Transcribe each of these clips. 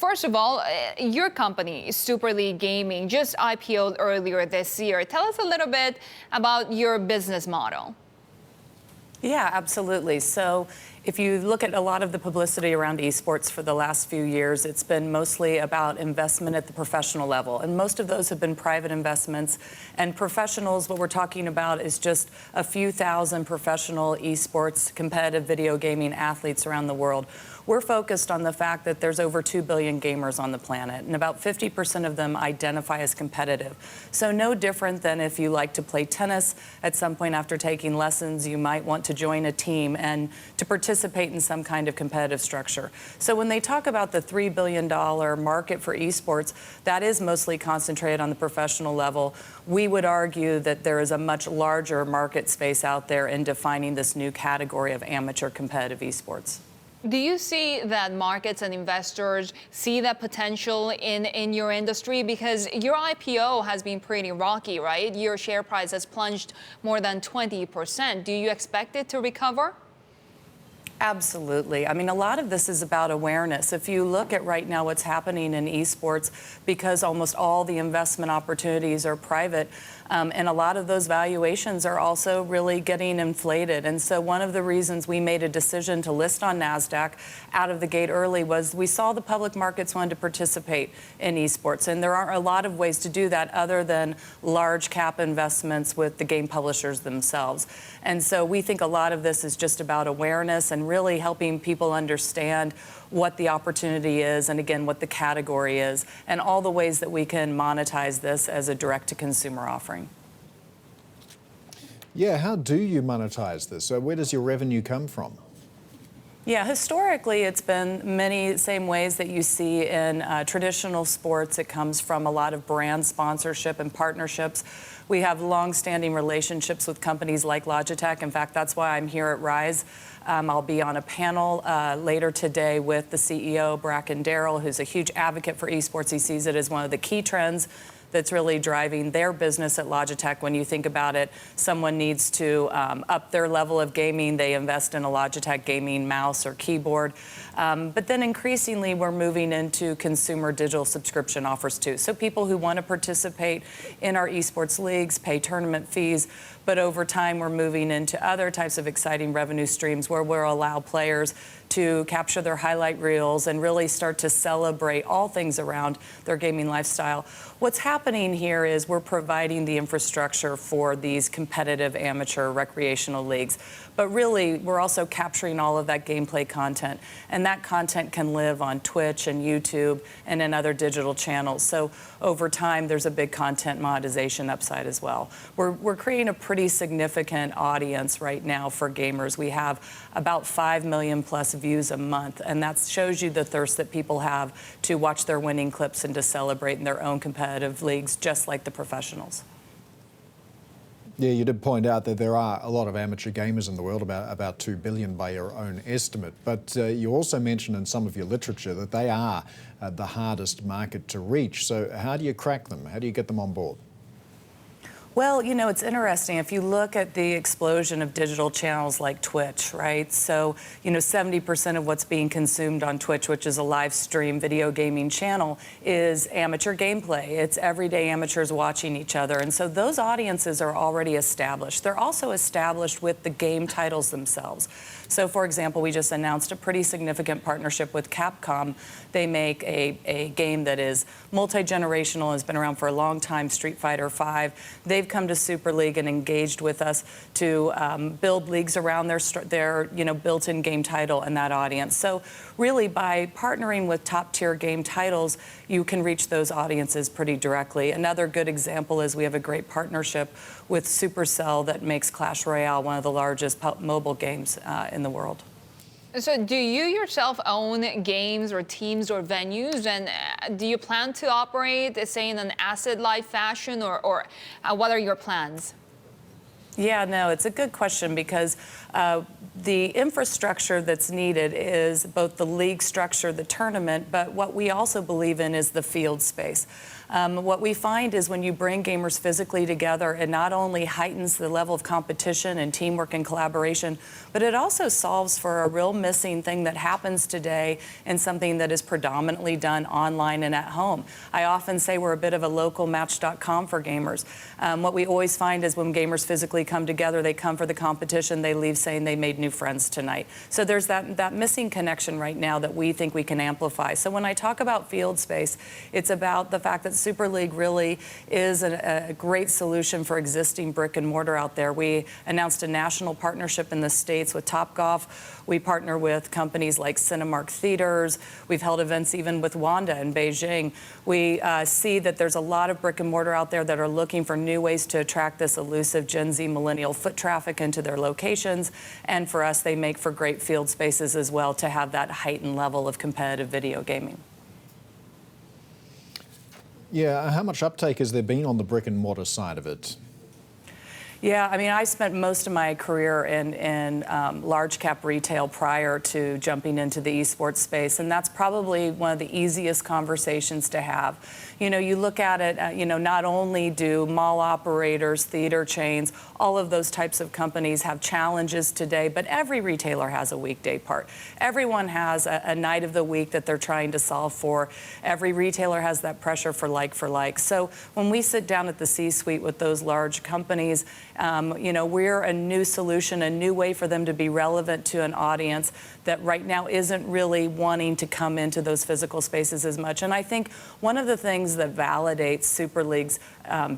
First of all, your company, Super League Gaming, just IPO'd earlier this year. Tell us a little bit about your business model. Yeah, absolutely. So if you look at a lot of the publicity around esports for the last few years, it's been mostly about investment at the professional level. And most of those have been private investments. And professionals, what we're talking about is just a few thousand professional esports competitive video gaming athletes around the world. We're focused on the fact that there's over 2 billion gamers on the planet, and about 50% of them identify as competitive. So no different than if you like to play tennis. At some point after taking lessons, you might want to join a team and to participate in some kind of competitive structure. So when they talk about the $3 billion market for esports, that is mostly concentrated on the professional level. We would argue that there is a much larger market space out there in defining this new category of amateur competitive esports. Do you see that markets and investors see that potential in your industry? Because your IPO has been pretty rocky, right? Your share price has plunged more than 20%. Do you expect it to recover? Absolutely. I mean, a lot of this is about awareness. If you look at right now what's happening in esports, because almost all the investment opportunities are private, and a lot of those valuations are also really getting inflated. And so one of the reasons we made a decision to list on NASDAQ out of the gate early was we saw the public markets wanted to participate in esports. And there aren't a lot of ways to do that other than large cap investments with the game publishers themselves. And so we think a lot of this is just about awareness and really helping people understand what the opportunity is and, again, what the category is and all the ways that we can monetize this as a direct-to-consumer offering. Yeah, how do you monetize this? So where does your revenue come from? Yeah, historically, it's been many same ways that you see in traditional sports. It comes from a lot of brand sponsorship and partnerships. We have long-standing relationships with companies like Logitech. In fact, that's why I'm here at Rise. I'll be on a panel later today with the CEO, Bracken Darrell, who's a huge advocate for esports. He sees it as one of the key trends that's really driving their business at Logitech. When you think about it, someone needs to up their level of gaming, they invest in a Logitech gaming mouse or keyboard. But then increasingly, we're moving into consumer digital subscription offers too. So people who want to participate in our esports leagues pay tournament fees. But over time, we're moving into other types of exciting revenue streams where we'll allow players to capture their highlight reels and really start to celebrate all things around their gaming lifestyle. What's happening here is we're providing the infrastructure for these competitive amateur recreational leagues. But really, we're also capturing all of that gameplay content. And that content can live on Twitch and YouTube and in other digital channels. So over time, there's a big content monetization upside as well. We're creating a pretty significant audience right now for gamers. We have about 5 million plus views a month. And that shows you the thirst that people have to watch their winning clips and to celebrate in their own competitive leagues, just like the professionals. Yeah, you did point out that there are a lot of amateur gamers in the world, about 2 billion by your own estimate. But you also mentioned in some of your literature that they are the hardest market to reach. So how do you crack them? How do you get them on board? Well, you know, it's interesting. If you look at the explosion of digital channels like Twitch, right? So, 70% of what's being consumed on Twitch, which is a live stream video gaming channel, is amateur gameplay. It's everyday amateurs watching each other. And so those audiences are already established. They're also established with the game titles themselves. So, for example, we just announced a pretty significant partnership with Capcom. They make a game that is multi-generational, has been around for a long time, Street Fighter V. They've come to Super League and engaged with us to build leagues around their built-in game title and that audience. So really, by partnering with top-tier game titles, you can reach those audiences pretty directly. Another good example is we have a great partnership with Supercell that makes Clash Royale one of the largest mobile games in the world. So do you yourself own games or teams or venues? And do you plan to operate, say, in an asset-light fashion, or what are your plans? Yeah, no, it's a good question because The infrastructure that's needed is both the league structure, the tournament, but what we also believe in is the field space. What we find is when you bring gamers physically together, it not only heightens the level of competition and teamwork and collaboration, but it also solves for a real missing thing that happens today in something that is predominantly done online and at home. I often say we're a bit of a local Match.com for gamers. What we always find is when gamers physically come together, they come for the competition, they leave saying they made new friends tonight. So there's that missing connection right now that we think we can amplify. So when I talk about field space, it's about the fact that Super League really is a great solution for existing brick and mortar out there. We announced a national partnership in the States with Topgolf. We partner with companies like Cinemark Theaters. We've held events even with Wanda in Beijing. We see that there's a lot of brick and mortar out there that are looking for new ways to attract this elusive Gen Z millennial foot traffic into their locations. And for us, they make for great field spaces as well to have that heightened level of competitive video gaming. Yeah, how much uptake has there been on the brick and mortar side of it? Yeah, I mean, I spent most of my career in large cap retail prior to jumping into the esports space, and that's probably one of the easiest conversations to have. You know, you look at it, you know, not only do mall operators, theater chains, all of those types of companies have challenges today, but every retailer has a weekday part. Everyone has a night of the week that they're trying to solve for. Every retailer has that pressure for like. So when we sit down at the C-suite with those large companies, you know, we're a new solution, a new way for them to be relevant to an audience that right now isn't really wanting to come into those physical spaces as much. And I think one of the things that validates Super League's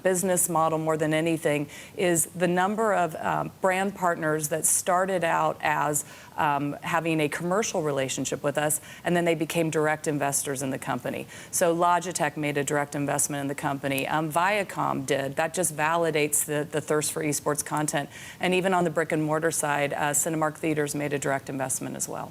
business model more than anything is the number of brand partners that started out as having a commercial relationship with us, and then they became direct investors in the company. So Logitech made a direct investment in the company. Viacom did. That just validates the thirst for esports content. And even on the brick and mortar side, Cinemark Theaters made a direct investment as well.